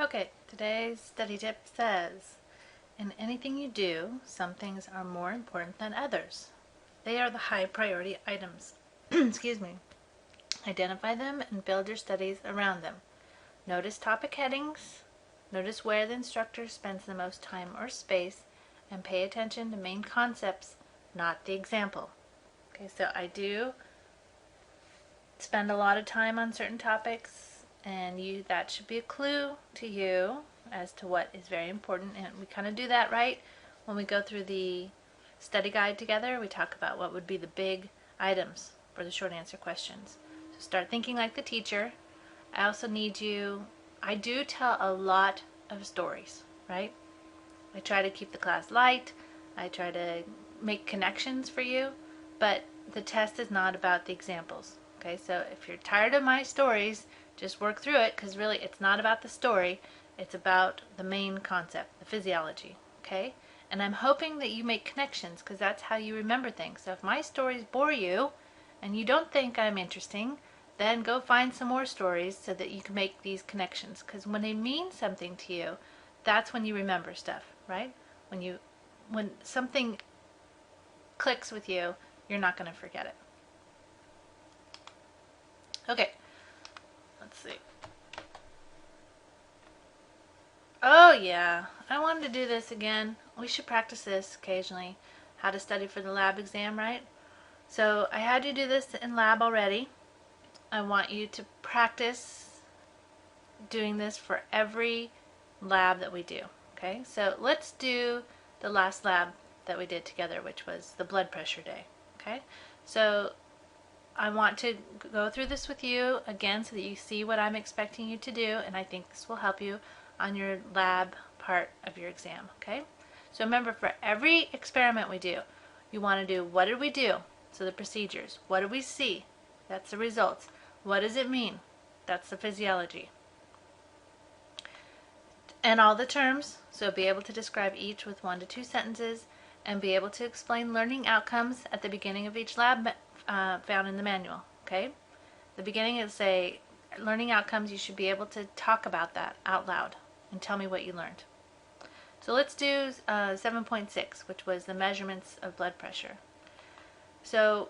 Okay, today's study tip says, in anything you do, some things are more important than others. They are the high priority items. Excuse me. Identify them and build your studies around them. Notice topic headings. Notice where the instructor spends the most time or space, and pay attention to main concepts, not the example. Okay, so I do spend a lot of time on certain topics, and that should be a clue to you as to what is very important. And we kind of do that, right? When we go through the study guide together, we talk about what would be the big items for the short answer questions. So start thinking like the teacher. I also need you, I do tell a lot of stories, right? I try to keep the class light. I try to make connections for you, but the test is not about the examples. Okay, so if you're tired of my stories, just work through it, because really it's not about the story, it's about the main concept, the physiology. Okay, and I'm hoping that you make connections, because that's how you remember things. So if my stories bore you and you don't think I'm interesting, then go find some more stories so that you can make these connections, because when they mean something to you, that's when you remember stuff, right? When something clicks with you, you're not going to forget it. Okay, let's see. Oh yeah, I wanted to do this again. We should practice this occasionally. How to study for the lab exam, right? So I had you do this in lab already. I want you to practice doing this for every lab that we do. Okay, so let's do the last lab that we did together, which was the blood pressure day. Okay, so I want to go through this with you again so that you see what I'm expecting you to do, and I think this will help you on your lab part of your exam. Okay, so remember, for every experiment we do, you want to do, what did we do? So the procedures. What did we see? That's the results. What does it mean? That's the physiology. And all the terms, so be able to describe each with 1 to 2 sentences, and be able to explain learning outcomes at the beginning of each lab found in the manual. Okay, the beginning is say learning outcomes. You should be able to talk about that out loud and tell me what you learned. So let's do 7.6, which was the measurements of blood pressure. So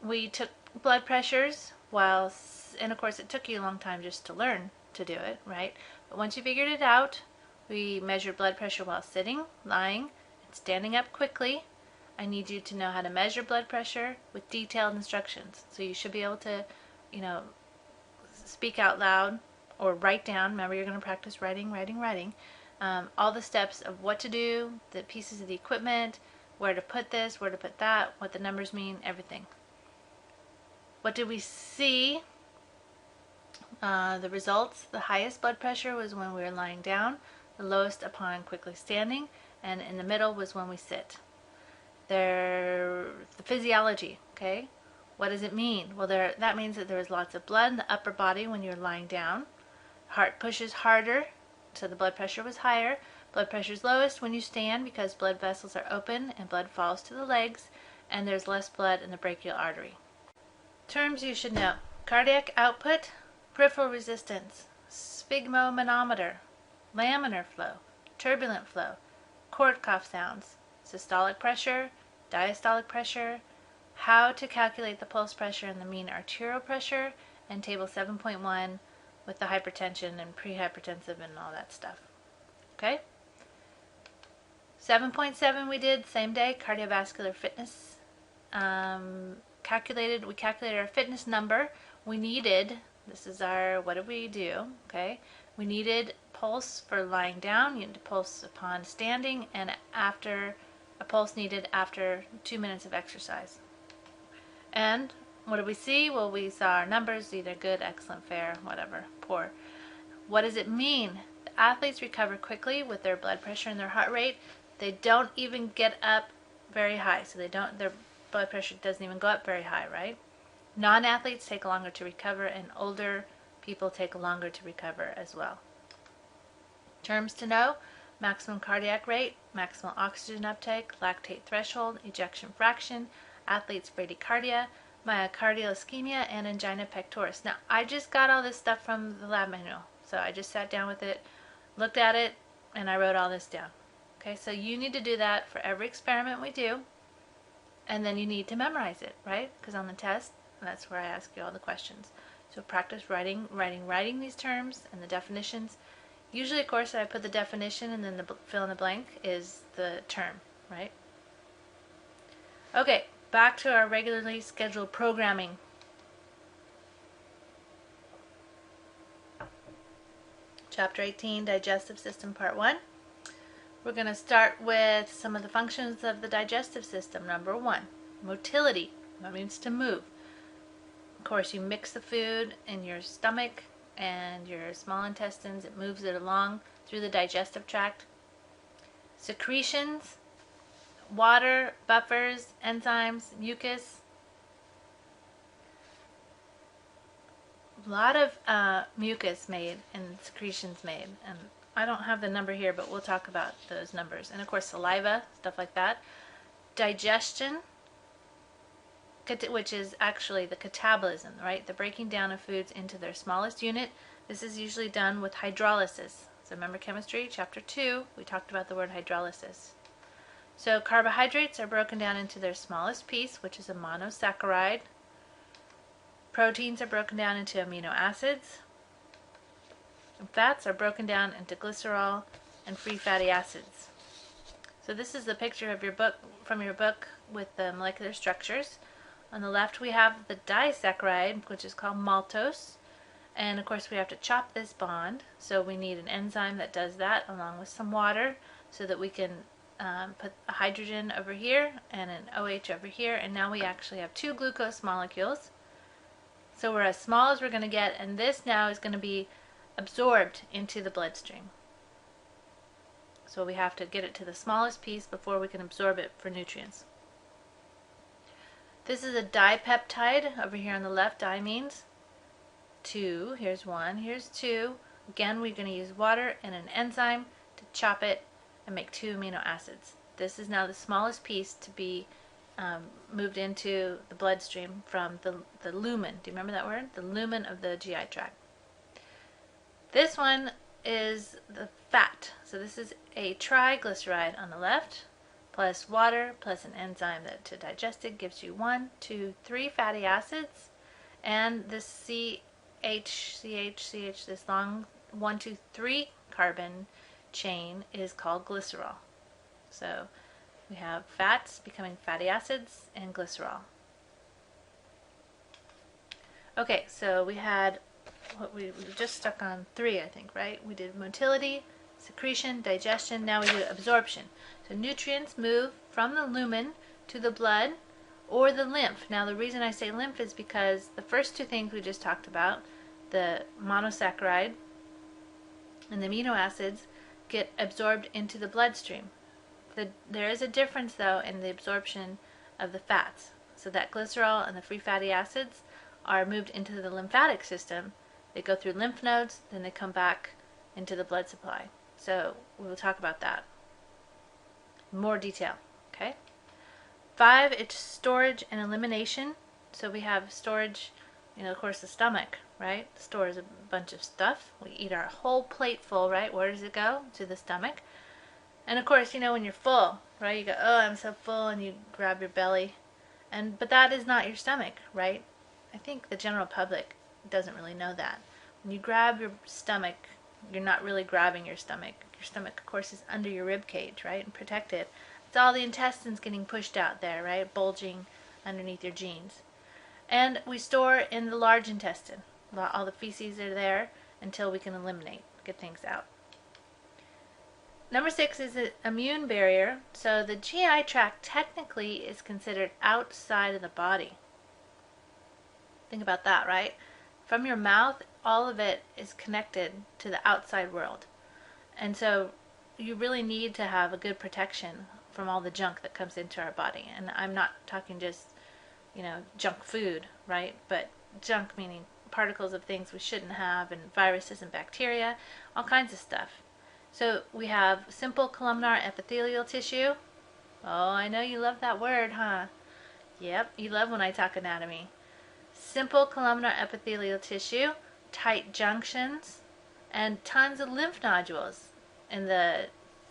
we took blood pressures and of course it took you a long time just to learn to do it, right? But once you figured it out, we measured blood pressure while sitting, lying, and standing up quickly. I need you to know how to measure blood pressure with detailed instructions. So you should be able to, speak out loud or write down. Remember, you're going to practice writing. All the steps of what to do, the pieces of the equipment, where to put this, where to put that, what the numbers mean, everything. What did we see? The results. The highest blood pressure was when we were lying down, the lowest upon quickly standing, and in the middle was when we sit. The physiology, okay? What does it mean? Well, that means that there was lots of blood in the upper body when you're lying down. Heart pushes harder, so the blood pressure was higher. Blood pressure is lowest when you stand because blood vessels are open and blood falls to the legs, and there's less blood in the brachial artery. Terms you should know: cardiac output, peripheral resistance, sphygmomanometer, laminar flow, turbulent flow, Korsakoff sounds, systolic pressure, diastolic pressure, how to calculate the pulse pressure and the mean arterial pressure, and table 7.1 with the hypertension and prehypertensive and all that stuff. Okay? 7.7 we did same day, cardiovascular fitness. We calculated our fitness number. We needed, this is our, what did we do? Okay, we needed pulse for lying down, you need pulse upon standing, and after a pulse needed after 2 minutes of exercise. And what did we see? Well, we saw our numbers, either good, excellent, fair, whatever, poor. What does it mean? The athletes recover quickly with their blood pressure and their heart rate. They don't even get up very high, so their blood pressure doesn't even go up very high, right? Non-athletes take longer to recover, and older people take longer to recover as well. Terms to know: maximum cardiac rate, maximum oxygen uptake, lactate threshold, ejection fraction, athlete's bradycardia, myocardial ischemia, and angina pectoris. Now, I just got all this stuff from the lab manual, so I just sat down with it looked at it, and I wrote all this down. Okay, so you need to do that for every experiment we do, and then you need to memorize it, right? Because on the test, that's where I ask you all the questions. So practice writing these terms and the definitions. Usually, of course, I put the definition and then the fill in the blank is the term, right? Okay, back to our regularly scheduled programming. Chapter 18, Digestive System, Part 1. We're going to start with some of the functions of the digestive system. Number 1, motility. That means to move. Of course, you mix the food in your stomach and your small intestines. It moves it along through the digestive tract. Secretions, water, buffers, enzymes, mucus. A lot of mucus made and secretions made, and I don't have the number here, but we'll talk about those numbers. And of course saliva, stuff like that. Digestion, which is actually the catabolism, right? The breaking down of foods into their smallest unit. This is usually done with hydrolysis. So remember chemistry, chapter 2, we talked about the word hydrolysis. So carbohydrates are broken down into their smallest piece, which is a monosaccharide. Proteins are broken down into amino acids. And fats are broken down into glycerol and free fatty acids. So this is the picture of your book, from your book, with the molecular structures. On the left we have the disaccharide, which is called maltose. And of course we have to chop this bond, so we need an enzyme that does that along with some water so that we can put a hydrogen over here and an OH over here, and now we actually have 2 glucose molecules. So we're as small as we're going to get, and this now is going to be absorbed into the bloodstream. So we have to get it to the smallest piece before we can absorb it for nutrients. This is a dipeptide over here on the left. Di means 2. Here's 1, here's 2. Again, we're going to use water and an enzyme to chop it and make 2 amino acids. This is now the smallest piece to be moved into the bloodstream from the lumen. Do you remember that word? The lumen of the GI tract. This one is the fat. So this is a triglyceride on the left, plus water, plus an enzyme that to digest it gives you 1, 2, 3 fatty acids, and this CH, this long 1, 2, 3 carbon chain is called glycerol. So we have fats becoming fatty acids and glycerol. Okay, so we had what we just stuck on 3, I think, right? We did motility, secretion, digestion, now we do absorption. So nutrients move from the lumen to the blood or the lymph. Now the reason I say lymph is because the first 2 things we just talked about, the monosaccharide and the amino acids, get absorbed into the bloodstream. There is a difference though in the absorption of the fats. So that glycerol and the free fatty acids are moved into the lymphatic system. They go through lymph nodes, then they come back into the blood supply. So we will talk about that in more detail. Okay. 5, it's storage and elimination. So we have storage, of course the stomach, right? Stores a bunch of stuff. We eat our whole plate full, right? Where does it go? To the stomach. And of course, when you're full, right? You go, oh, I'm so full, and you grab your belly. But that is not your stomach, right? I think the general public doesn't really know that. When you grab your stomach, you're not really grabbing your stomach. Your stomach, of course, is under your rib cage, right? And protected. It's all the intestines getting pushed out there, right? Bulging underneath your jeans. And we store in the large intestine. All the feces are there until we can eliminate, get things out. Number 6 is the immune barrier. So the GI tract technically is considered outside of the body. Think about that, right? From your mouth, all of it is connected to the outside world. And so you really need to have a good protection from all the junk that comes into our body. And I'm not talking just, junk food, right? But junk meaning particles of things we shouldn't have, and viruses and bacteria, all kinds of stuff. So we have simple columnar epithelial tissue. Oh, I know you love that word, huh? Yep, you love when I talk anatomy. Simple columnar epithelial tissue, tight junctions, and tons of lymph nodules.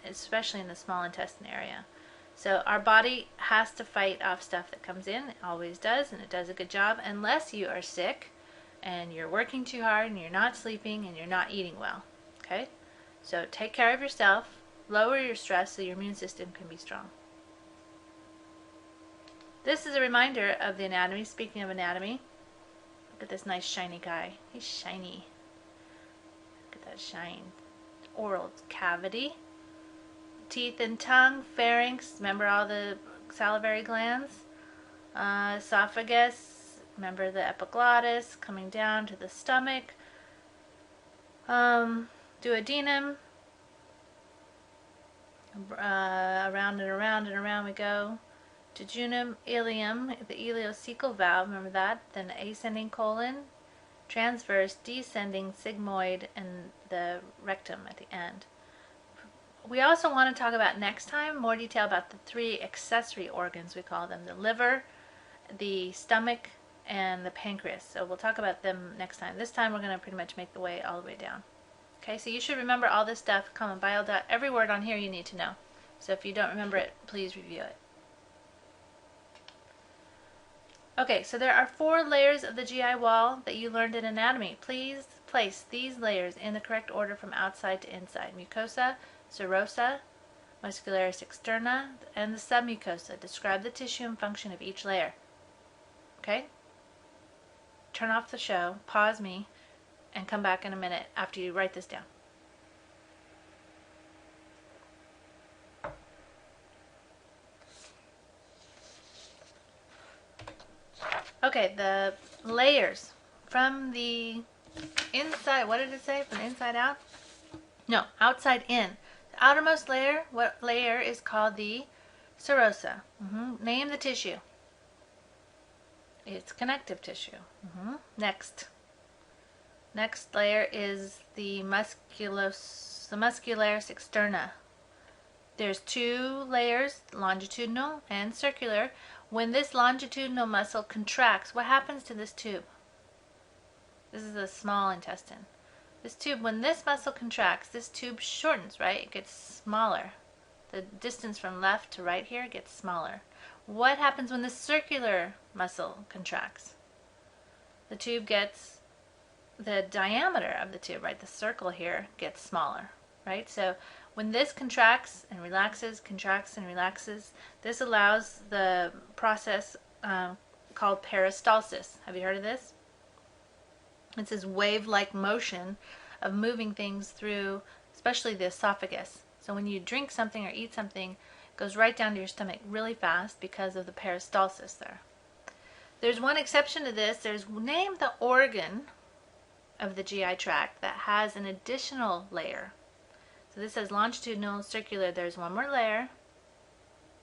especially in the small intestine area. So our body has to fight off stuff that comes in. It always does, and it does a good job unless you are sick and you're working too hard and you're not sleeping and you're not eating well. Okay? So take care of yourself, lower your stress so your immune system can be strong. This is a reminder of the anatomy. Speaking of anatomy, look at this nice shiny guy. He's shiny. Look at that shine. Oral cavity, teeth and tongue, pharynx, remember all the salivary glands, esophagus, remember the epiglottis, coming down to the stomach, duodenum, around and around and around we go, jejunum, ileum, the ileocecal valve, remember that, then the ascending colon, transverse, descending sigmoid, and the rectum at the end. We also want to talk about next time more detail about the 3 accessory organs, we call them, the liver, the stomach, and the pancreas. So we'll talk about them next time. This time we're going to pretty much make the way all the way down. Okay, so you should remember all this stuff, common bile duct, every word on here you need to know. So if you don't remember it, please review it. Okay, so there are 4 layers of the GI wall that you learned in anatomy. Please place these layers in the correct order from outside to inside. Mucosa, serosa, muscularis externa, and the submucosa. Describe the tissue and function of each layer. Okay? Turn off the show, pause me, and come back in a minute after you write this down. Okay, the layers from the inside, what did it say? From the inside out? No, outside in. The outermost layer, what layer is called the serosa? Name the tissue. It's connective tissue. Next layer is the muscularis externa. There's 2 layers, longitudinal and circular. When this longitudinal muscle contracts, what happens to this tube? This is the small intestine. This tube, when this muscle contracts, this tube shortens, right? It gets smaller. The distance from left to right here gets smaller. What happens when the circular muscle contracts? The tube gets, the diameter of the tube, right? The circle here gets smaller, right? So when this contracts and relaxes, this allows the process called peristalsis. Have you heard of this? It's this wave-like motion of moving things through, especially the esophagus. So when you drink something or eat something, it goes right down to your stomach really fast because of the peristalsis there. There's one exception to this. Name the organ of the GI tract that has an additional layer. So this says longitudinal, circular. There's one more layer,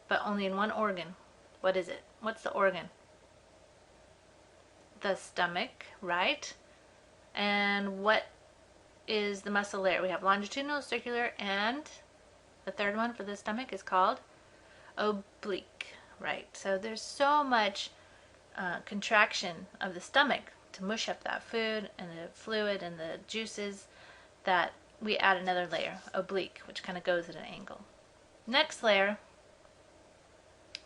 but only in one organ. What is it? What's the organ? The stomach, right? And what is the muscle layer? We have longitudinal, circular, and the third one for the stomach is called oblique, right? So there's so much contraction of the stomach to mush up that food and the fluid and the juices that we add another layer, oblique, which kind of goes at an angle. Next layer,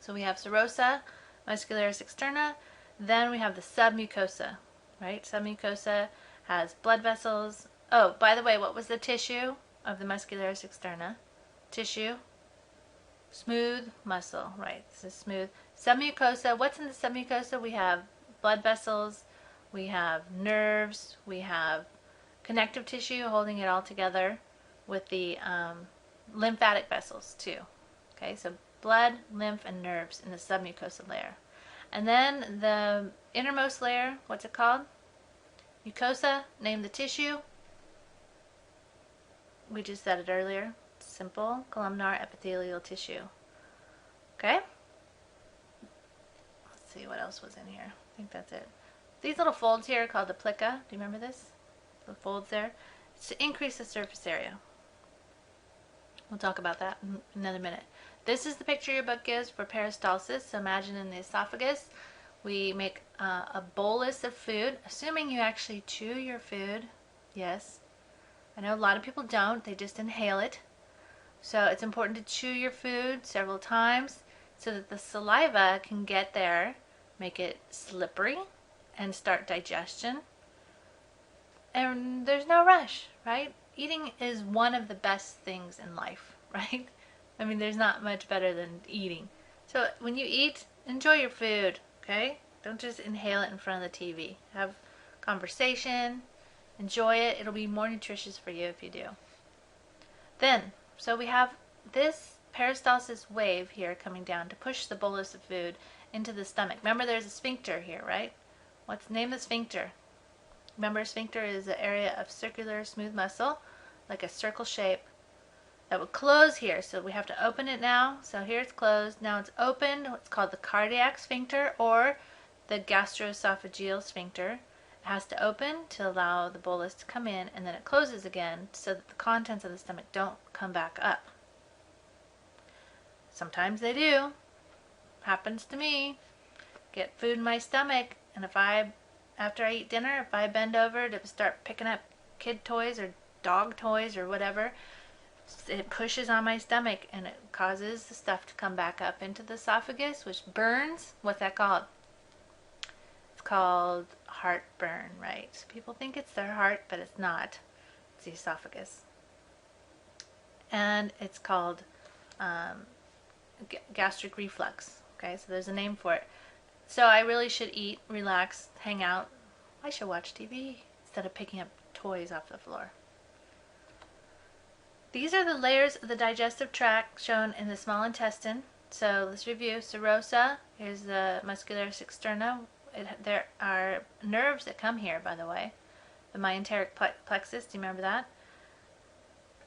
so we have serosa, muscularis externa, then we have the submucosa, right? Submucosa has blood vessels. Oh, by the way, what was the tissue of the muscularis externa? Tissue, smooth muscle, right? This is smooth. Submucosa, what's in the submucosa? We have blood vessels, we have nerves, we have connective tissue holding it all together with the lymphatic vessels too. Okay, so blood, lymph, and nerves in the submucosal layer. And then the innermost layer, what's it called? Mucosa, name the tissue. We just said it earlier. Simple columnar epithelial tissue. Okay? Let's see what else was in here. I think that's it. These little folds here are called the plica. Do you remember this? The folds there. It's to increase the surface area. We'll talk about that in another minute. This is the picture your book gives for peristalsis. So imagine in the esophagus, we make a bolus of food, assuming you actually chew your food. Yes. I know a lot of people don't. They just inhale it. So it's important to chew your food several times so that the saliva can get there, make it slippery, and start digestion. And there's no rush, right? Eating is one of the best things in life, right? I mean, there's not much better than eating. So when you eat, enjoy your food, okay? Don't just inhale it in front of the TV. Have conversation, enjoy it. It'll be more nutritious for you if you do. Then, so we have this peristalsis wave here coming down to push the bolus of food into the stomach. Remember, there's a sphincter here, right? What's the name of the sphincter? Remember, sphincter is an area of circular smooth muscle, like a circle shape, that would close here. So we have to open it now. So here it's closed. Now it's opened. It's called the cardiac sphincter or the gastroesophageal sphincter. It has to open to allow the bolus to come in, and then it closes again so that the contents of the stomach don't come back up. Sometimes they do. Happens to me. Get food in my stomach, and after I eat dinner, if I bend over to start picking up kid toys or dog toys or whatever, it pushes on my stomach and it causes the stuff to come back up into the esophagus, which burns. What's that called? It's called heartburn, right? People think it's their heart, but it's not. It's the esophagus. And it's called gastric reflux. Okay, so there's a name for it. So I really should eat, relax, hang out. I should watch TV instead of picking up toys off the floor. These are the layers of the digestive tract shown in the small intestine. So let's review. Serosa, here's the muscularis externa. There are nerves that come here, by the way. The myenteric plexus, do you remember that?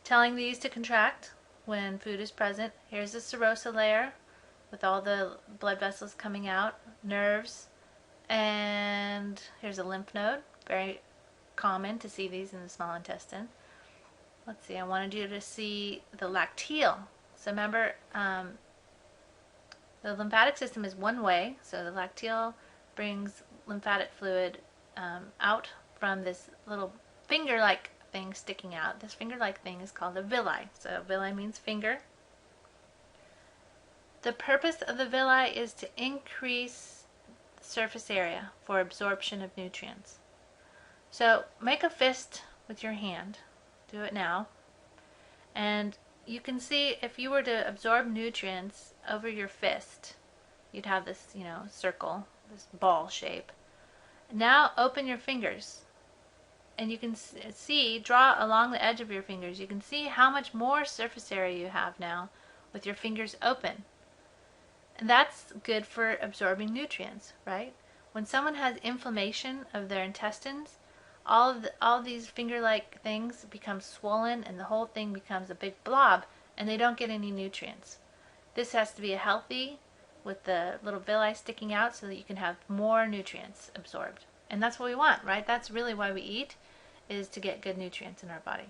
Telling these to contract when food is present. Here's the serosa layer with all the blood vessels coming out, nerves, and here's a lymph node. Very common to see these in the small intestine. Let's see, I wanted you to see the lacteal. So remember, the lymphatic system is one way, so the lacteal brings lymphatic fluid out from this little finger-like thing sticking out. This finger-like thing is called a villi. So villi means finger. The purpose of the villi is to increase surface area for absorption of nutrients. So make a fist with your hand. Do it now. And you can see if you were to absorb nutrients over your fist, you'd have this, circle, this ball shape. Now open your fingers. And you can see, draw along the edge of your fingers. You can see how much more surface area you have now with your fingers open. And that's good for absorbing nutrients, right? When someone has inflammation of their intestines, all these finger-like things become swollen and the whole thing becomes a big blob and they don't get any nutrients. This has to be a healthy with the little villi sticking out so that you can have more nutrients absorbed. And that's what we want, right? That's really why we eat, is to get good nutrients in our body.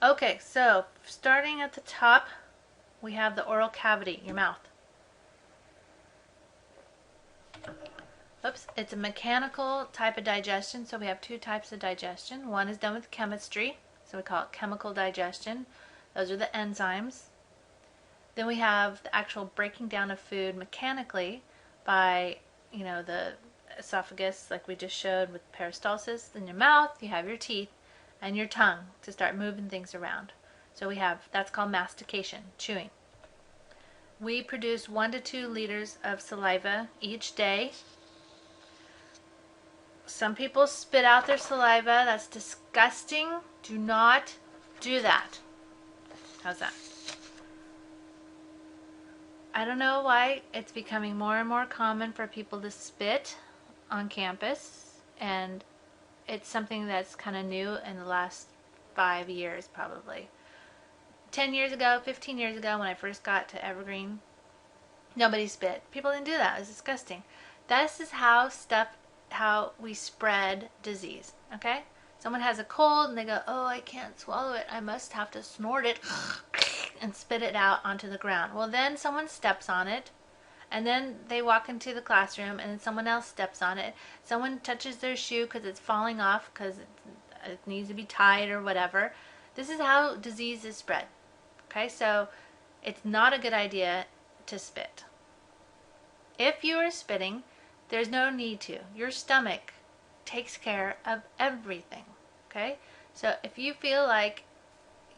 Okay, so starting at the top, we have the oral cavity, your mouth. Oops, it's a mechanical type of digestion, so we have two types of digestion. One is done with chemistry, so we call it chemical digestion. Those are the enzymes. Then we have the actual breaking down of food mechanically by, the esophagus, like we just showed with peristalsis. In your mouth, you have your teeth and your tongue to start moving things around. So that's called mastication, chewing. We produce 1 to 2 liters of saliva each day. Some people spit out their saliva. That's disgusting. Do not do that. How's that? I don't know why it's becoming more and more common for people to spit on campus, and it's something that's kind of new in the last 5 years probably. 10 years ago, 15 years ago, when I first got to Evergreen, nobody spit. People didn't do that. It was disgusting. This is how we spread disease, okay? Someone has a cold and they go, oh, I can't swallow it. I must have to snort it and spit it out onto the ground. Well, then someone steps on it, and then they walk into the classroom and then someone else steps on it. Someone touches their shoe because it's falling off because it needs to be tied or whatever. This is how disease is spread. Okay, so it's not a good idea to spit. If you are spitting, there's no need to. Your stomach takes care of everything. Okay, so if you feel like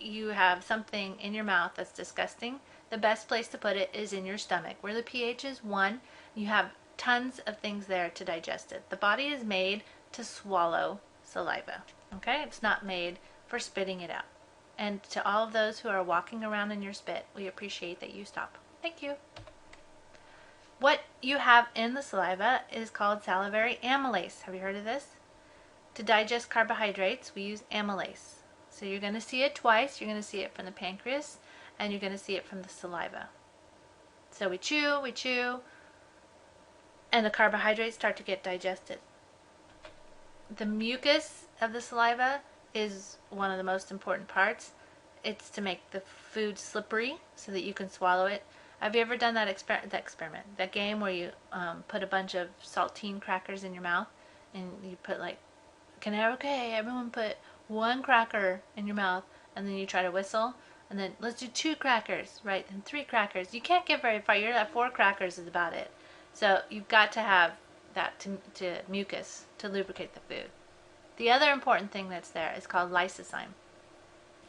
you have something in your mouth that's disgusting, the best place to put it is in your stomach, where the pH is 1. You have tons of things there to digest it. The body is made to swallow saliva. Okay, it's not made for spitting it out. And to all of those who are walking around in your spit, we appreciate that you stop. Thank you. What you have in the saliva is called salivary amylase. Have you heard of this? To digest carbohydrates, we use amylase. So you're going to see it twice. You're going to see it from the pancreas, and you're going to see it from the saliva. So we chew, and the carbohydrates start to get digested. The mucus of the saliva is one of the most important parts. It's to make the food slippery so that you can swallow it. Have you ever done that experiment? That game where you put a bunch of saltine crackers in your mouth, and you put like, okay, everyone put 1 cracker in your mouth, and then you try to whistle, and then let's do 2 crackers, right? And 3 crackers. You can't get very far. You're at 4 crackers is about it. So you've got to have that to mucus to lubricate the food. The other important thing that's there is called lysozyme.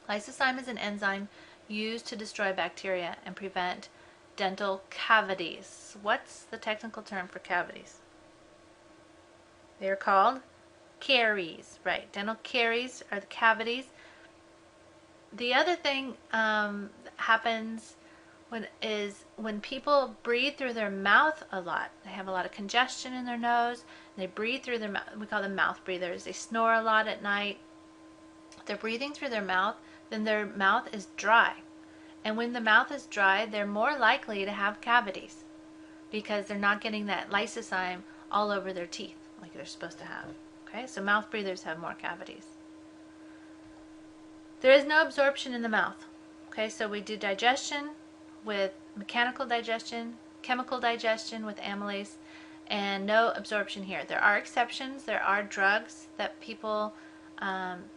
Lysozyme is an enzyme used to destroy bacteria and prevent dental cavities. What's the technical term for cavities? They're called caries, right? Dental caries are the cavities. The other thing happens when people breathe through their mouth a lot. They have a lot of congestion in their nose. They breathe through their mouth. We call them mouth breathers. They snore a lot at night. If they're breathing through their mouth, then their mouth is dry. And when the mouth is dry, they're more likely to have cavities because they're not getting that lysozyme all over their teeth like they're supposed to have. Okay, so mouth breathers have more cavities. There is no absorption in the mouth. Okay, so we do digestion with mechanical digestion, chemical digestion with amylase, and no absorption here. There are exceptions. There are drugs that people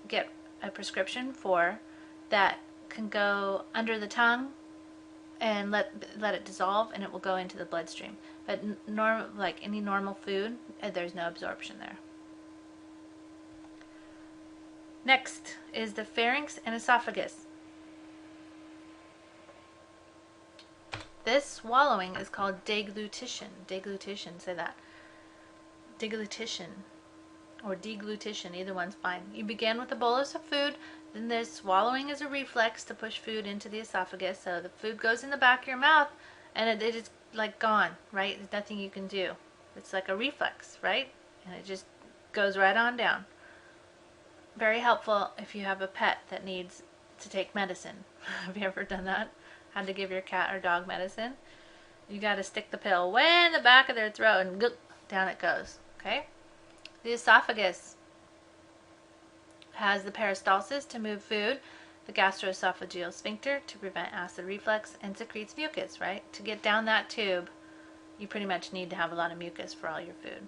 get a prescription for that can go under the tongue and let it dissolve, and it will go into the bloodstream. But like any normal food, there's no absorption there. Next is the pharynx and esophagus. This swallowing is called deglutition. Deglutition, say that. Deglutition or deglutition, either one's fine. You begin with a bolus of food, then there's swallowing as a reflex to push food into the esophagus. So the food goes in the back of your mouth, and it is like gone, right? There's nothing you can do. It's like a reflex, right? And it just goes right on down. Very helpful if you have a pet that needs to take medicine. Have you ever done that? Had to give your cat or dog medicine? You got to stick the pill way in the back of their throat and down it goes. Okay? The esophagus has the peristalsis to move food, the gastroesophageal sphincter to prevent acid reflux, and secretes mucus, right? To get down that tube, you pretty much need to have a lot of mucus for all your food.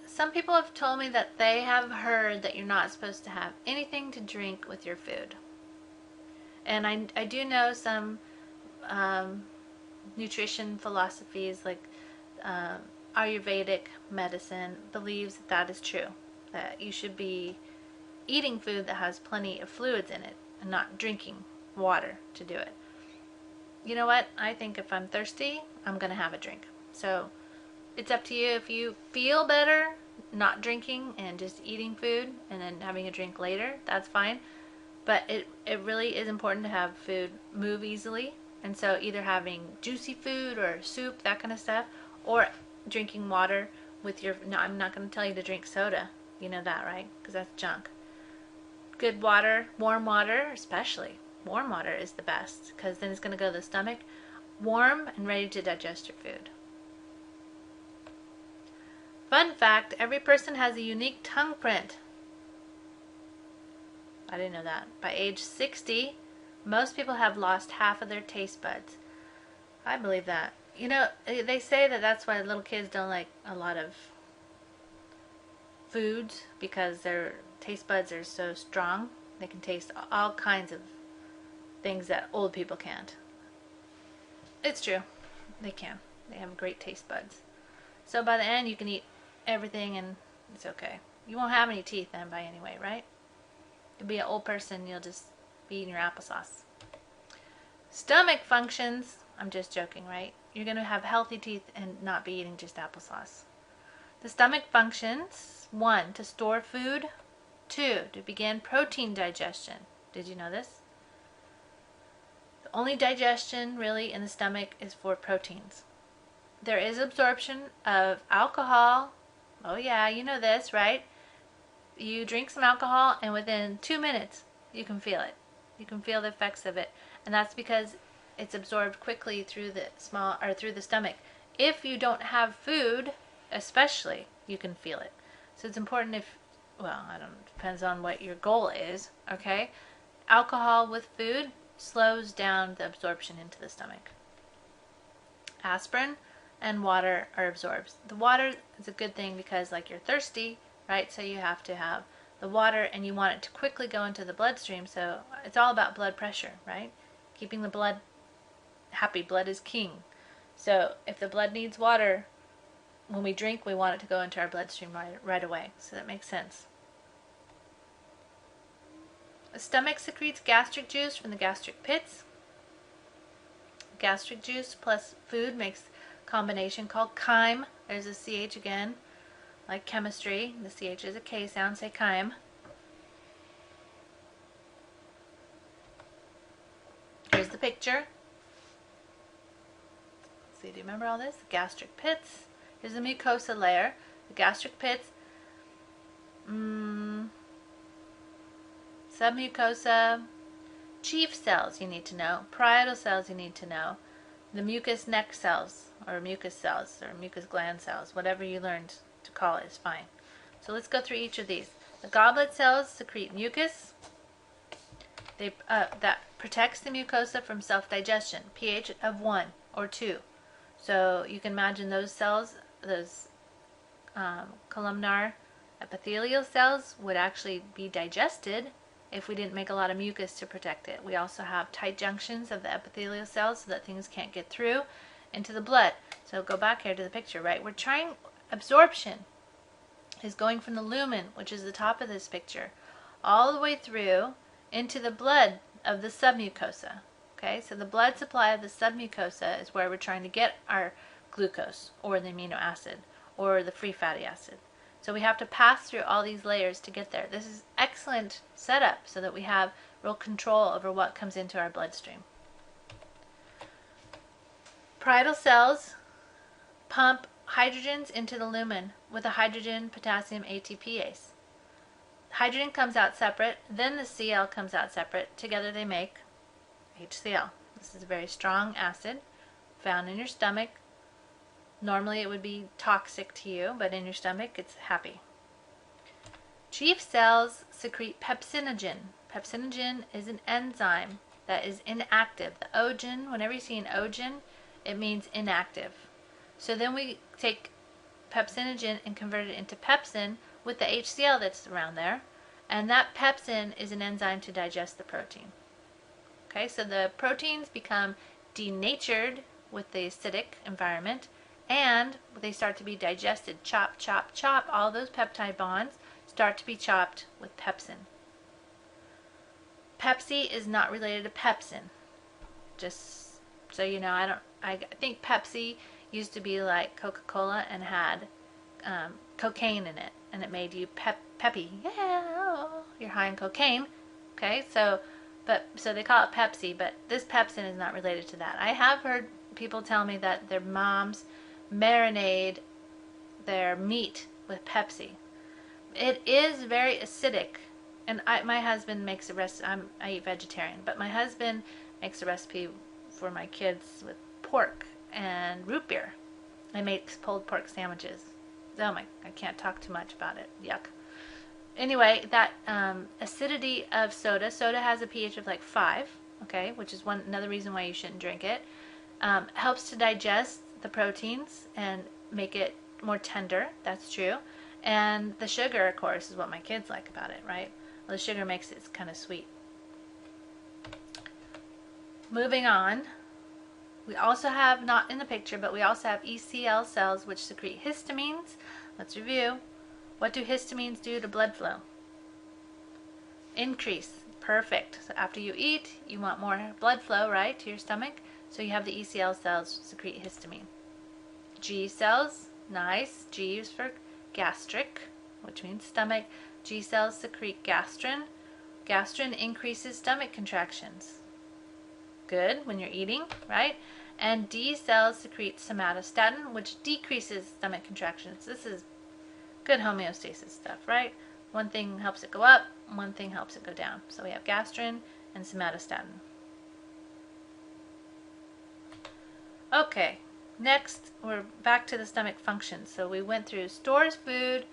Some people have told me that they have heard that you're not supposed to have anything to drink with your food. And I do know some nutrition philosophies, like Ayurvedic medicine believes that is true, that you should be eating food that has plenty of fluids in it and not drinking water to do it. You know what? I think if I'm thirsty, I'm going to have a drink. So it's up to you. If you feel better not drinking and just eating food and then having a drink later, that's fine. But it really is important to have food move easily. And so either having juicy food or soup, that kind of stuff, or drinking water with your... No, I'm not going to tell you to drink soda. You know that, right? Because that's junk. Good water, warm water especially. Warm water is the best because then it's going to go to the stomach warm and ready to digest your food. Fun fact, every person has a unique tongue print. I didn't know that. By age 60, most people have lost half of their taste buds. I believe that. You know, they say that that's why little kids don't like a lot of foods because their taste buds are so strong. They can taste all kinds of things that old people can't. It's true. They can. They have great taste buds. So by the end, you can eat everything and it's okay. You won't have any teeth then by anyway, right? You'll be an old person, you'll just be eating your applesauce. Stomach functions, I'm just joking, right? You're going to have healthy teeth and not be eating just applesauce. The stomach functions: 1, to store food. 2, to begin protein digestion. Did you know this? The only digestion really in the stomach is for proteins. There is absorption of alcohol. Oh yeah, you know this, right? You drink some alcohol and within 2 minutes you can feel it. You can feel the effects of it. And that's because it's absorbed quickly through the through the stomach. If you don't have food, especially, you can feel it. So it's important depends on what your goal is, okay? Alcohol with food slows down the absorption into the stomach. Aspirin and water are absorbed. The water is a good thing because like you're thirsty, right? So you have to have the water and you want it to quickly go into the bloodstream. So it's all about blood pressure, right? Keeping the blood happy. Blood is king. So if the blood needs water, when we drink, we want it to go into our bloodstream right away. So that makes sense. The stomach secretes gastric juice from the gastric pits. Gastric juice plus food makes a combination called chyme. There's a CH again, like chemistry. The CH is a K sound, say chyme. Here's the picture. Let's see, do you remember all this? The gastric pits. Here's the mucosa layer. The gastric pits. Submucosa. Chief cells you need to know. Parietal cells you need to know. The mucous neck cells, or mucus gland cells, whatever you learned to call it is fine. So let's go through each of these. The goblet cells secrete mucus. That protects the mucosa from self-digestion, pH of 1 or 2. So you can imagine those cells, those columnar epithelial cells would actually be digested if we didn't make a lot of mucus to protect it. We also have tight junctions of the epithelial cells so that things can't get through into the blood. So go back here to the picture, right? We're trying absorption is going from the lumen, which is the top of this picture, all the way through into the blood of the submucosa. Okay, so the blood supply of the submucosa is where we're trying to get our glucose or the amino acid or the free fatty acid. So we have to pass through all these layers to get there. This is excellent setup so that we have real control over what comes into our bloodstream. Parietal cells pump hydrogens into the lumen with a hydrogen potassium ATPase. Hydrogen comes out separate, then the Cl comes out separate. Together they make HCl. This is a very strong acid found in your stomach. Normally it would be toxic to you, but in your stomach it's happy. Chief cells secrete pepsinogen. Pepsinogen is an enzyme that is inactive. The ogen, whenever you see an ogen, it means inactive. So then we take pepsinogen and convert it into pepsin with the HCl that's around there, and that pepsin is an enzyme to digest the protein. Okay, so the proteins become denatured with the acidic environment, and they start to be digested. Chop, chop, chop. All those peptide bonds start to be chopped with pepsin. Pepsi is not related to pepsin. Just so you know, I think Pepsi used to be like Coca-Cola and had cocaine in it, and it made you peppy. Yeah, oh, you're high on cocaine. Okay, so they call it Pepsi, but this pepsin is not related to that. I have heard people tell me that their moms marinate their meat with Pepsi. It is very acidic, and my husband makes a recipe. I eat vegetarian, but my husband makes a recipe for my kids with pork and root beer. I make pulled pork sandwiches. Oh my, I can't talk too much about it. Yuck. Anyway, that acidity of soda has a pH of like 5, okay, which is another reason why you shouldn't drink it. Helps to digest the proteins and make it more tender. That's true. And the sugar, of course, is what my kids like about it, right? Well, the sugar makes it kind of sweet. Moving on, we also have, not in the picture, but we also have ECL cells which secrete histamines. Let's review. What do histamines do to blood flow? Increase. Perfect. So after you eat, you want more blood flow, right, to your stomach. So you have the ECL cells secrete histamine. G cells, nice. G is for gastric, which means stomach. G cells secrete gastrin. Gastrin increases stomach contractions. Good when you're eating, right? And D cells secrete somatostatin, which decreases stomach contractions. This is good homeostasis stuff, right? One thing helps it go up, one thing helps it go down. So we have gastrin and somatostatin. Okay, next we're back to the stomach functions. So we went through stores food,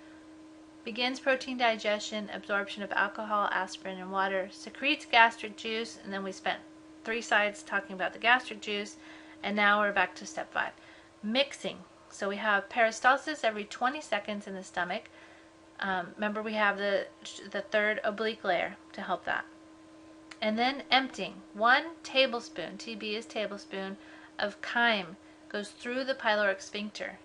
begins protein digestion, absorption of alcohol, aspirin, and water, secretes gastric juice, and then we spent 3 slides talking about the gastric juice, and now we're back to step 5. Mixing. So we have peristalsis every 20 seconds in the stomach. Remember, we have the third oblique layer to help that. And then emptying. 1 tablespoon, TB is tablespoon, of chyme goes through the pyloric sphincter.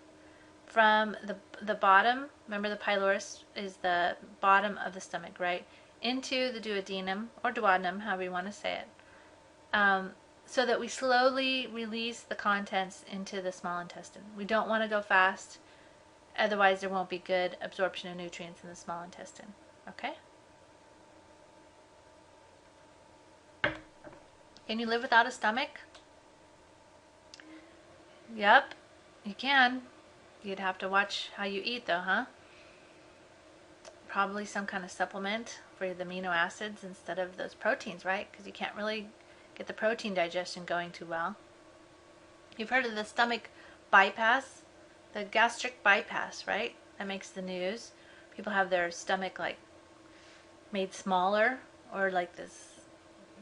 From the bottom, remember the pylorus is the bottom of the stomach, right? Into the duodenum, or duodenum, however you want to say it. So that we slowly release the contents into the small intestine. We don't want to go fast, otherwise there won't be good absorption of nutrients in the small intestine. Okay? Can you live without a stomach? Yep, you can. You'd have to watch how you eat though, huh? Probably some kind of supplement for the amino acids instead of those proteins, right? Because you can't really get the protein digestion going too well. You've heard of the stomach bypass, the gastric bypass, right? That makes the news. People have their stomach like made smaller, or like this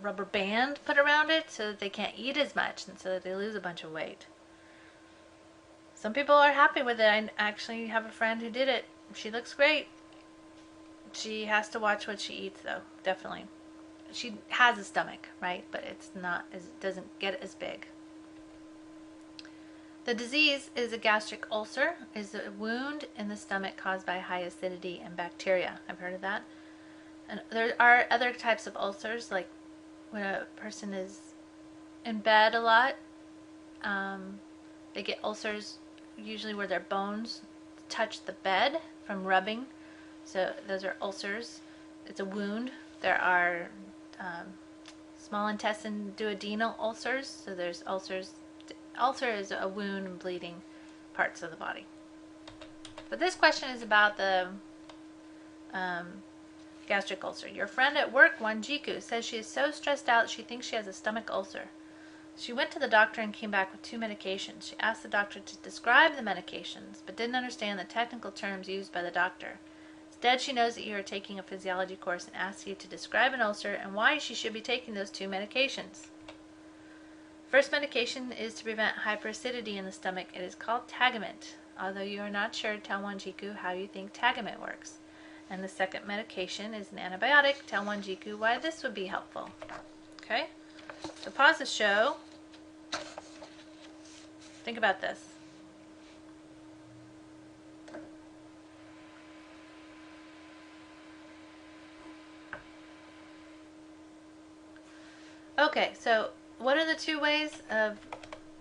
rubber band put around it so that they can't eat as much and so that they lose a bunch of weight. Some people are happy with it. I actually have a friend who did it. She looks great. She has to watch what she eats though, definitely. She has a stomach, right? But it's not, it doesn't get as big. The disease is a gastric ulcer, is a wound in the stomach caused by high acidity and bacteria. I've heard of that. And there are other types of ulcers, like when a person is in bed a lot, they get ulcers usually where their bones touch the bed from rubbing. So those are ulcers. It's a wound. There are small intestine duodenal ulcers. So there's ulcers. Ulcer is a wound and bleeding parts of the body. But this question is about the gastric ulcer. Your friend at work, Wanjiku, says she is so stressed out she thinks she has a stomach ulcer. She went to the doctor and came back with 2 medications. She asked the doctor to describe the medications, but didn't understand the technical terms used by the doctor. Instead, she knows that you are taking a physiology course and asks you to describe an ulcer and why she should be taking those 2 medications. First medication is to prevent hyperacidity in the stomach. It is called Tagamet. Although you are not sure, tell Wanjiku how you think Tagamet works. And the second medication is an antibiotic. Tell Wanjiku why this would be helpful. Okay? So pause the show. Think about this. Okay, so what are the 2 ways of,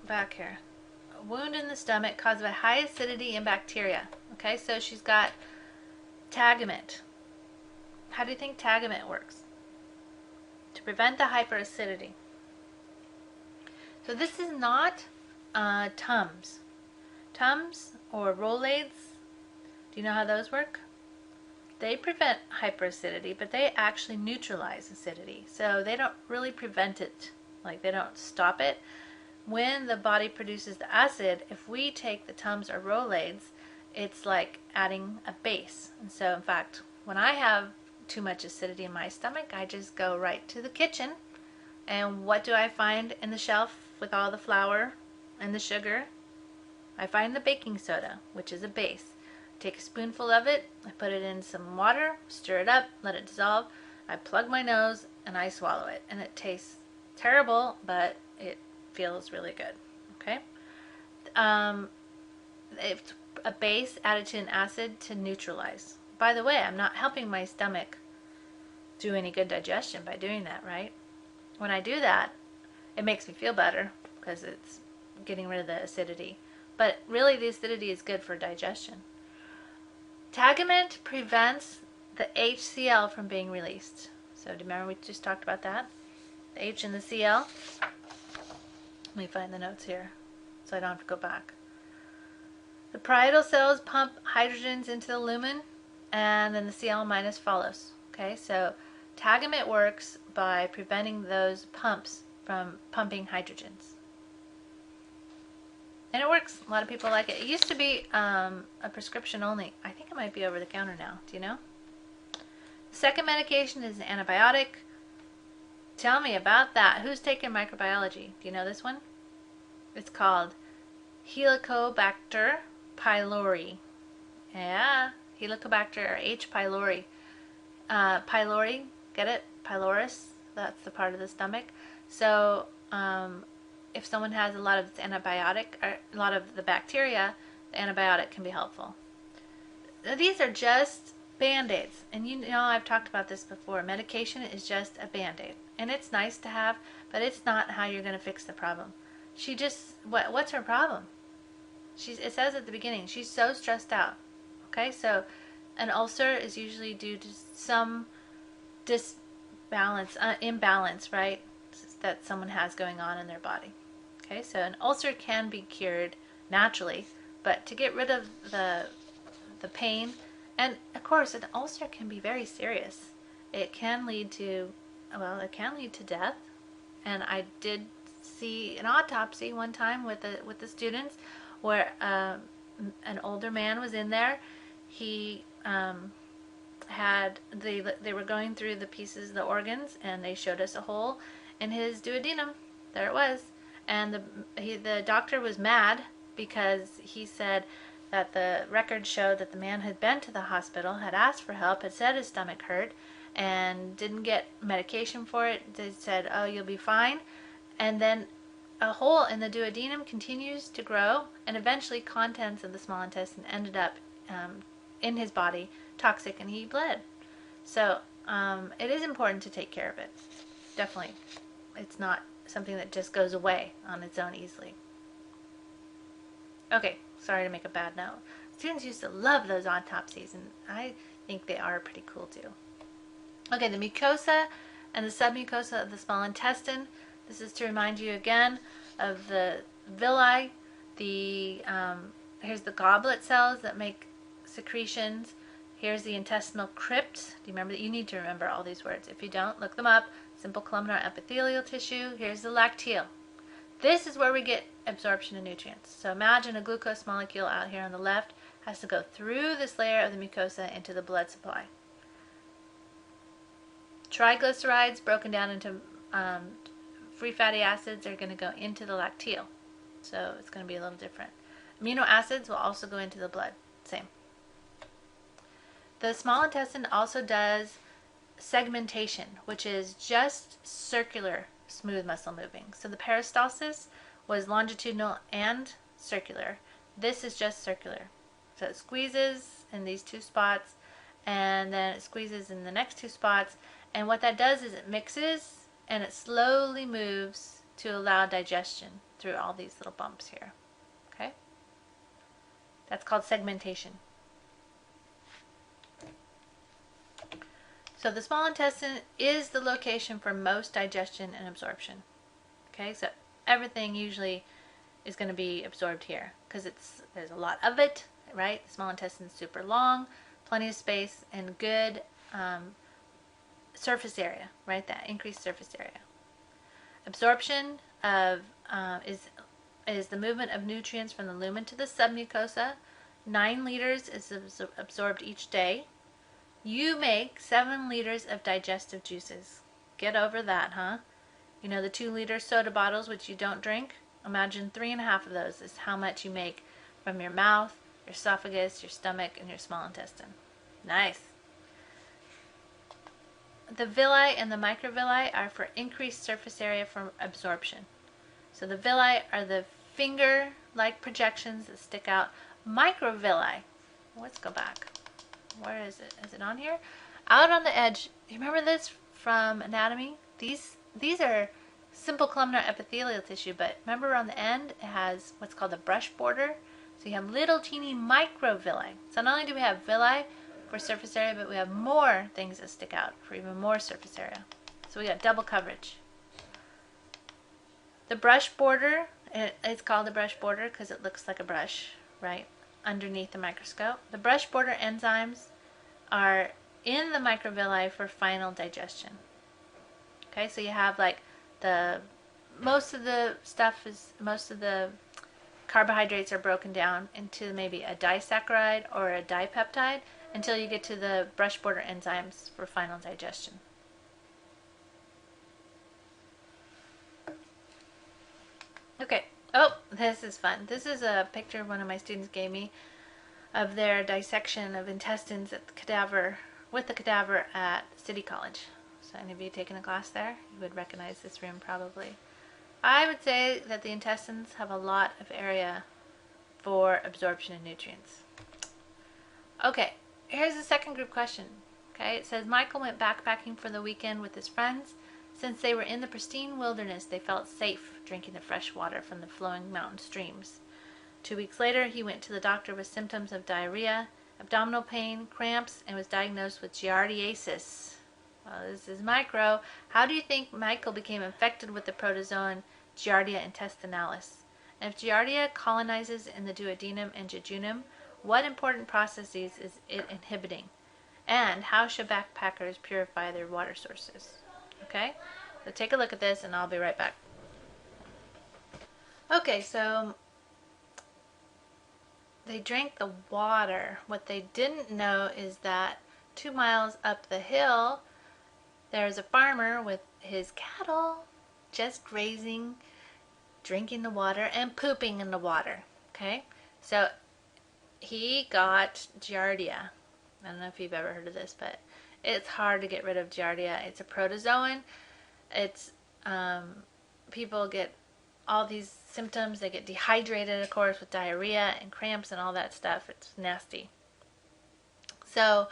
back here, a wound in the stomach caused by high acidity and bacteria. Okay, so she's got Tagamet. How do you think Tagamet works? To prevent the hyperacidity. So this is not Tums. Tums or Rolaids, do you know how those work? They prevent hyperacidity, but they actually neutralize acidity. So they don't really prevent it, like they don't stop it. When the body produces the acid, if we take the Tums or Rolaids, it's like adding a base. And so in fact, when I have too much acidity in my stomach, I just go right to the kitchen, and what do I find in the shelf with all the flour and the sugar? I find the baking soda, which is a base. take a spoonful of it, I put it in some water, stir it up, let it dissolve. I plug my nose and I swallow it. And it tastes terrible, but it feels really good. Okay? It's a base added to an acid to neutralize. By the way, I'm not helping my stomach do any good digestion by doing that, right? When I do that, it makes me feel better because it's getting rid of the acidity. But really, the acidity is good for digestion. Tagament prevents the HCl from being released. So do you remember we just talked about that? The H and the Cl. Let me find the notes here so I don't have to go back. The parietal cells pump hydrogens into the lumen, and then the Cl minus follows. Okay, so tagament works by preventing those pumps from pumping hydrogens. And it works. A lot of people like it. It used to be a prescription only. I think it might be over the counter now. Do you know? The second medication is an antibiotic. Tell me about that. Who's taking microbiology? Do you know this one? It's called Helicobacter pylori. Yeah, Helicobacter or H. pylori. Pylori, get it? Pylorus, that's the part of the stomach. So, if someone has a lot of antibiotic, or a lot of the bacteria, the antibiotic can be helpful. These are just Band-Aids. And you know, I've talked about this before. Medication is just a Band-Aid. And it's nice to have, but it's not how you're going to fix the problem. She just, what's her problem? It says at the beginning, she's so stressed out. Okay, so an ulcer is usually due to some imbalance, right, that someone has going on in their body. Okay, so an ulcer can be cured naturally, but to get rid of the pain, and of course, an ulcer can be very serious. It can lead to, death. And I did see an autopsy one time with the students where an older man was in there. He they were going through the pieces, the organs, and they showed us a hole in his duodenum. There it was. And the doctor was mad because he said that the records showed that the man had been to the hospital, had asked for help, had said his stomach hurt, and didn't get medication for it. They said, oh, you'll be fine. And then a hole in the duodenum continues to grow, and eventually contents of the small intestine ended up in his body, toxic, and he bled. So it is important to take care of it. Definitely. It's not something that just goes away on its own easily. Okay, sorry to make a bad note. Students used to love those autopsies, and I think they are pretty cool too. Okay, the mucosa and the submucosa of the small intestine. This is to remind you again of the villi. Here's the goblet cells that make secretions. Here's the intestinal crypt. Do you remember that? You need to remember all these words. If you don't, look them up. Simple columnar epithelial tissue. Here's the lacteal. This is where we get absorption of nutrients. So imagine a glucose molecule out here on the left has to go through this layer of the mucosa into the blood supply. Triglycerides broken down into free fatty acids are going to go into the lacteal. So it's going to be a little different. Amino acids will also go into the blood. Same. The small intestine also does segmentation, which is just circular smooth muscle moving. So the peristalsis was longitudinal and circular. This is just circular. So it squeezes in these two spots, and then it squeezes in the next two spots. And what that does is it mixes and it slowly moves to allow digestion through all these little bumps here. Okay? That's called segmentation. So the small intestine is the location for most digestion and absorption. Okay, so everything usually is going to be absorbed here because there's a lot of it, right? The small intestine is super long, plenty of space, and good surface area, right? That increased surface area. Absorption of is the movement of nutrients from the lumen to the submucosa. 9 liters is absorbed each day. You make 7 liters of digestive juices. Get over that, huh? You know the 2-liter soda bottles which you don't drink? Imagine 3.5 of those is how much you make from your mouth, your esophagus, your stomach, and your small intestine. Nice. The villi and the microvilli are for increased surface area for absorption. So the villi are the finger-like projections that stick out. Microvilli, let's go back. Where is it? Is it on here? Out on the edge. You remember this from anatomy? These are simple columnar epithelial tissue, but remember on the end it has what's called a brush border. So you have little teeny microvilli. So not only do we have villi for surface area, but we have more things that stick out for even more surface area. So we got double coverage. The brush border, it's called a brush border because it looks like a brush, right, underneath the microscope. The brush border enzymes are in the microvilli for final digestion. Okay, so you have like most of the carbohydrates are broken down into maybe a disaccharide or a dipeptide until you get to the brush border enzymes for final digestion. Okay, oh, this is fun. This is a picture one of my students gave me of their dissection of intestines at the cadaver, with the cadaver at City College. So any of you taken a class there, you would recognize this room probably. I would say that the intestines have a lot of area for absorption of nutrients. Okay, here's the second group question. Okay, it says Michael went backpacking for the weekend with his friends. Since they were in the pristine wilderness, they felt safe drinking the fresh water from the flowing mountain streams. 2 weeks later, he went to the doctor with symptoms of diarrhea, abdominal pain, cramps, and was diagnosed with giardiasis. Well, this is micro. How do you think Michael became infected with the protozoan Giardia intestinalis? And if Giardia colonizes in the duodenum and jejunum, what important processes is it inhibiting? And how should backpackers purify their water sources? Okay, so take a look at this and I'll be right back. Okay, so they drank the water. What they didn't know is that 2 miles up the hill, there's a farmer with his cattle just grazing, drinking the water, and pooping in the water. Okay, so he got Giardia. I don't know if you've ever heard of this, but it's hard to get rid of Giardia. It's a protozoan. It's people get all these symptoms. They get dehydrated, of course, with diarrhea and cramps and all that stuff. It's nasty. So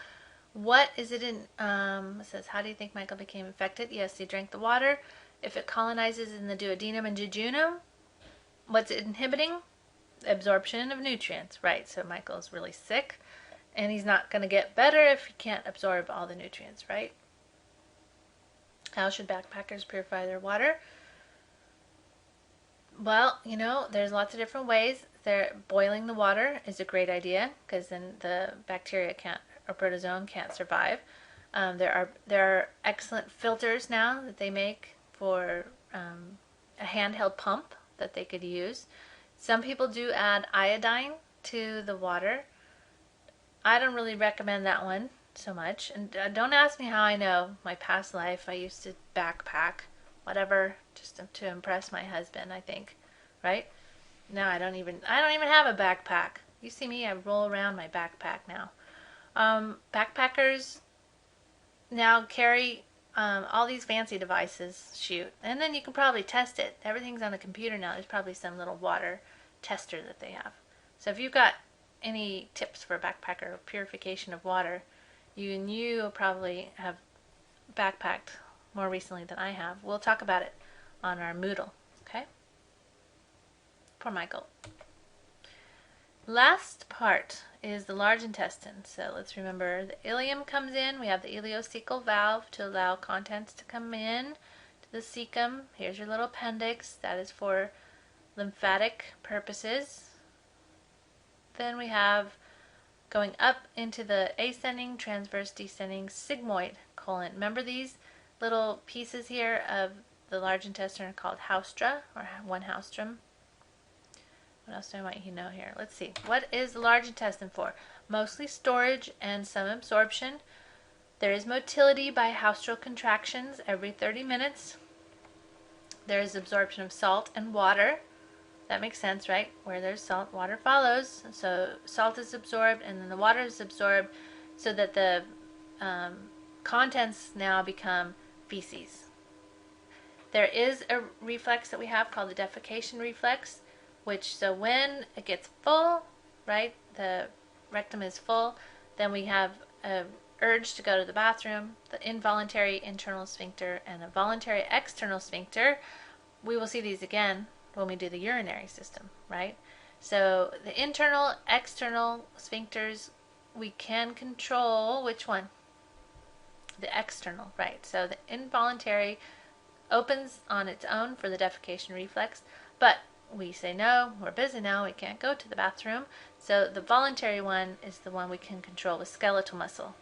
what is it in, it says, how do you think Michael became infected? Yes, he drank the water. If it colonizes in the duodenum and jejunum, what's it inhibiting? Absorption of nutrients, right? So Michael's really sick, and he's not going to get better if he can't absorb all the nutrients, right? How should backpackers purify their water? Well, you know, there's lots of different ways. Boiling the water is a great idea because then the bacteria or protozoan can't survive. There are excellent filters now that they make for a handheld pump that they could use. Some people do add iodine to the water. I don't really recommend that one so much. And don't ask me how I know. My past life, I used to backpack, whatever, just to impress my husband, I think, right? No, I don't even have a backpack. You see me, I roll around my backpack now. Backpackers now carry all these fancy devices, and then you can probably test it. Everything's on a computer now. There's probably some little water tester that they have. So if you've got any tips for a backpacker purification of water, you probably have backpacked more recently than I have. We'll talk about it on our Moodle, okay? Poor Michael. Last part is the large intestine. So let's remember the ileum comes in. We have the ileocecal valve to allow contents to come in to the cecum. Here's your little appendix. That is for lymphatic purposes. Then we have going up into the ascending, transverse, descending sigmoid colon. Remember these little pieces here of the large intestine are called haustra, or one haustrum. What else do I want you to know here? Let's see. What is the large intestine for? Mostly storage and some absorption. There is motility by haustral contractions every 30 minutes. There is absorption of salt and water. That makes sense, right? Where there's salt, water follows. So salt is absorbed and then the water is absorbed so that the contents now become feces. There is a reflex that we have called the defecation reflex, which so when it gets full, right, the rectum is full, then we have a urge to go to the bathroom, the involuntary internal sphincter and a voluntary external sphincter. We will see these again when we do the urinary system, right? So the internal, external sphincters, we can control which one? The external, right? So the involuntary opens on its own for the defecation reflex, but we say no, we're busy now, we can't go to the bathroom. So the voluntary one is the one we can control with skeletal muscle.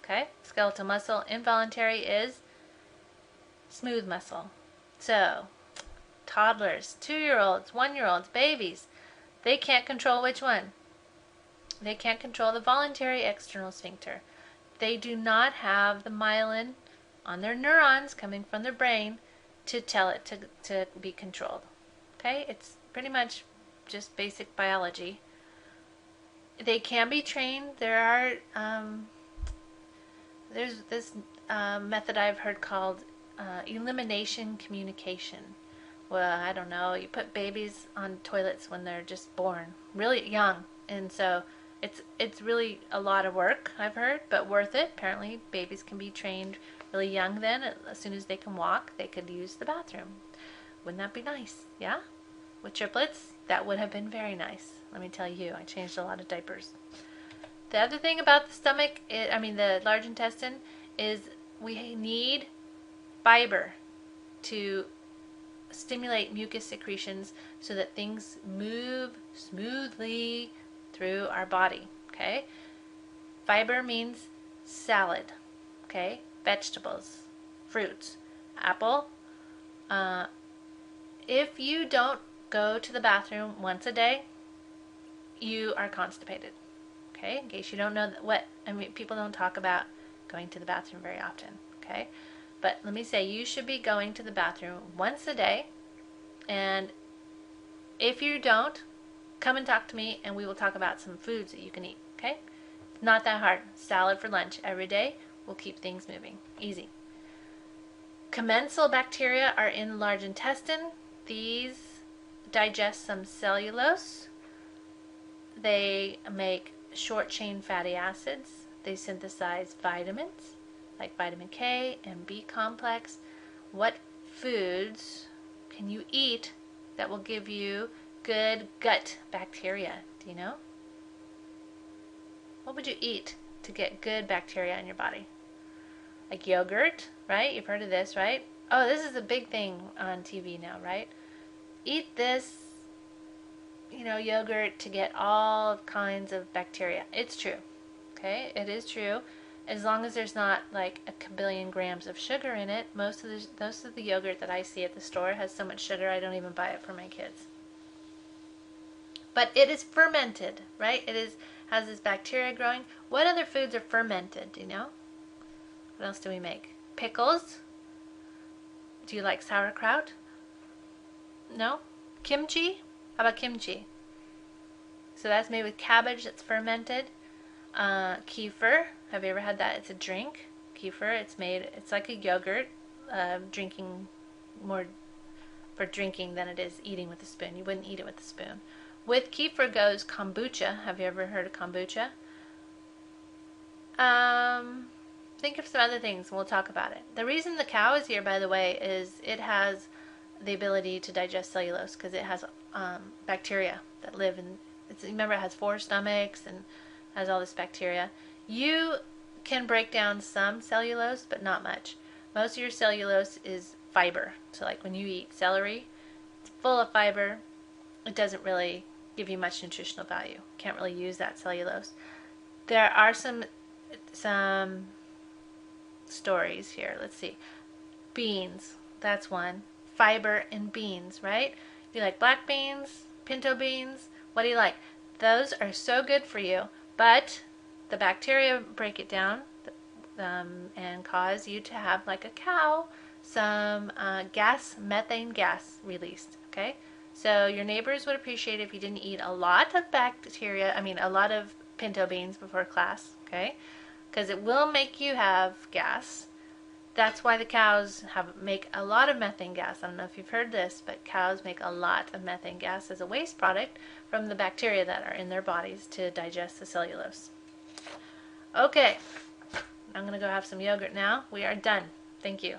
Okay, skeletal muscle. Involuntary is smooth muscle. So toddlers, 2-year-olds, 1-year-olds, babies, they can't control which one? They can't control the voluntary external sphincter. They do not have the myelin on their neurons coming from their brain to tell it to be controlled. Okay, it's pretty much just basic biology. They can be trained. There's this method I've heard called elimination communication. Well, I don't know. You put babies on toilets when they're just born, really young, and so it's really a lot of work, I've heard, but worth it. Apparently, babies can be trained really young then. As soon as they can walk, they could use the bathroom. Wouldn't that be nice? Yeah? With triplets, that would have been very nice. Let me tell you, I changed a lot of diapers. The other thing about the stomach, the large intestine, is we need fiber to stimulate mucus secretions so that things move smoothly through our body. Okay? Fiber means salad. Okay? Vegetables, fruits, apple. If you don't go to the bathroom once a day, you are constipated. Okay? In case you don't know people don't talk about going to the bathroom very often. Okay? But let me say, you should be going to the bathroom once a day, and if you don't, come and talk to me and we will talk about some foods that you can eat. Okay? It's not that hard. Salad for lunch every day will keep things moving. Easy. Commensal bacteria are in the large intestine. These digest some cellulose. They make short-chain fatty acids. They synthesize vitamins like vitamin K and B complex. What foods can you eat that will give you good gut bacteria? Do you know? What would you eat to get good bacteria in your body? Like yogurt, right? You've heard of this, right? Oh, this is a big thing on TV now, right? Eat this, yogurt to get all kinds of bacteria. It's true. Okay? It is true. As long as there's not like a kabillion grams of sugar in it. Most of the yogurt that I see at the store has so much sugar I don't even buy it for my kids. But it is fermented, right? Has this bacteria growing. What other foods are fermented? Do you know? What else do we make? Pickles. Do you like sauerkraut? No? Kimchi? How about kimchi? So that's made with cabbage that's fermented. Kefir. Have you ever had that? It's a drink. Kefir. It's like a yogurt. Drinking more for drinking than it is eating with a spoon. You wouldn't eat it with a spoon. With kefir goes kombucha. Have you ever heard of kombucha? Think of some other things and we'll talk about it. The reason the cow is here, by the way, is it has the ability to digest cellulose because it has bacteria that live in. Remember, it has 4 stomachs and has all this bacteria. You can break down some cellulose, but not much. Most of your cellulose is fiber. So like when you eat celery, it's full of fiber. It doesn't really give you much nutritional value. Can't really use that cellulose. There are some stories here. Let's see. Beans, that's one. Fiber in beans, right? You like black beans, pinto beans? What do you like? Those are so good for you, but the bacteria break it down and cause you to have, like a cow, some methane gas released, okay? So your neighbors would appreciate if you didn't eat a lot of a lot of pinto beans before class, okay? Because it will make you have gas. That's why the cows make a lot of methane gas. I don't know if you've heard this, but cows make a lot of methane gas as a waste product from the bacteria that are in their bodies to digest the cellulose. Okay, I'm going to go have some yogurt now. We are done. Thank you.